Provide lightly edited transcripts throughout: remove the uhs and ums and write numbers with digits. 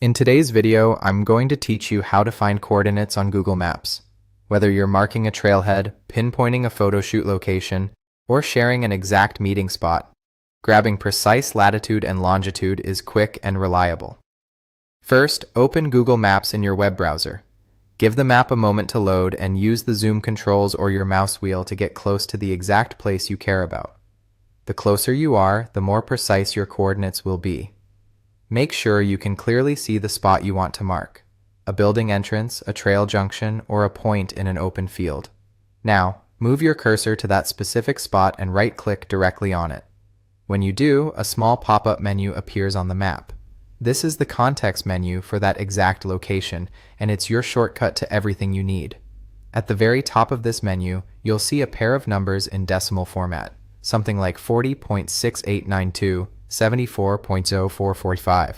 In today's video, I'm going to teach you how to find coordinates on Google Maps. Whether you're marking a trailhead, pinpointing a photo shoot location, or sharing an exact meeting spot, grabbing precise latitude and longitude is quick and reliable. First, open Google Maps in your web browser. Give the map a moment to load and use the zoom controls or your mouse wheel to get close to the exact place you care about. The closer you are, the more precise your coordinates will be. Make sure you can clearly see the spot you want to mark: a building entrance, a trail junction, or a point in an open field. Now, move your cursor to that specific spot and right-click directly on it. When you do, a small pop-up menu appears on the map. This is the context menu for that exact location, and it's your shortcut to everything you need. At the very top of this menu, you'll see a pair of numbers in decimal format, something like 40.6892, 74.0445.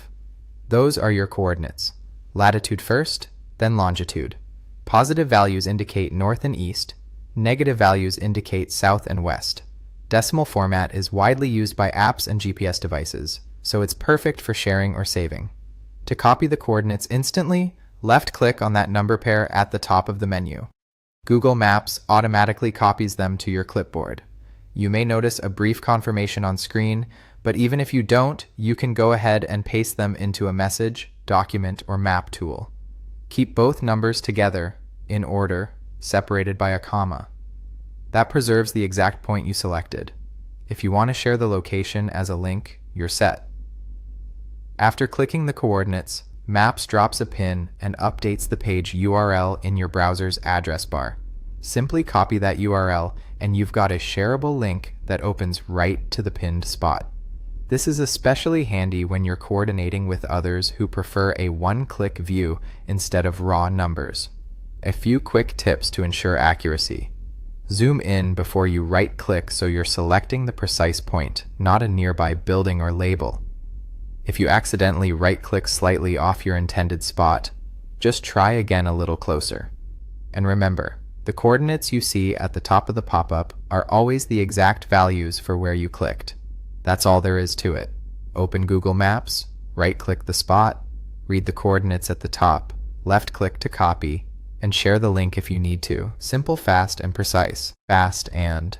Those are your coordinates. Latitude first, then longitude. Positive values indicate north and east. Negative values indicate south and west. Decimal format is widely used by apps and GPS devices, so it's perfect for sharing or saving. To copy the coordinates instantly, left-click on that number pair at the top of the menu. Google Maps automatically copies them to your clipboard. You may notice a brief confirmation on screen, but even if you don't, you can go ahead and paste them into a message, document, or map tool. Keep both numbers together, in order, separated by a comma. That preserves the exact point you selected. If you want to share the location as a link, you're set. After clicking the coordinates, Maps drops a pin and updates the page URL in your browser's address bar. Simply copy that URL and you've got a shareable link that opens right to the pinned spot. This is especially handy when you're coordinating with others who prefer a one-click view instead of raw numbers. A few quick tips to ensure accuracy. Zoom in before you right-click so you're selecting the precise point, not a nearby building or label. If you accidentally right-click slightly off your intended spot, just try again a little closer. And remember, the coordinates you see at the top of the pop-up are always the exact values for where you clicked. That's all there is to it. Open Google Maps, right-click the spot, read the coordinates at the top, left-click to copy, and share the link if you need to. Simple, fast, and precise. Fast and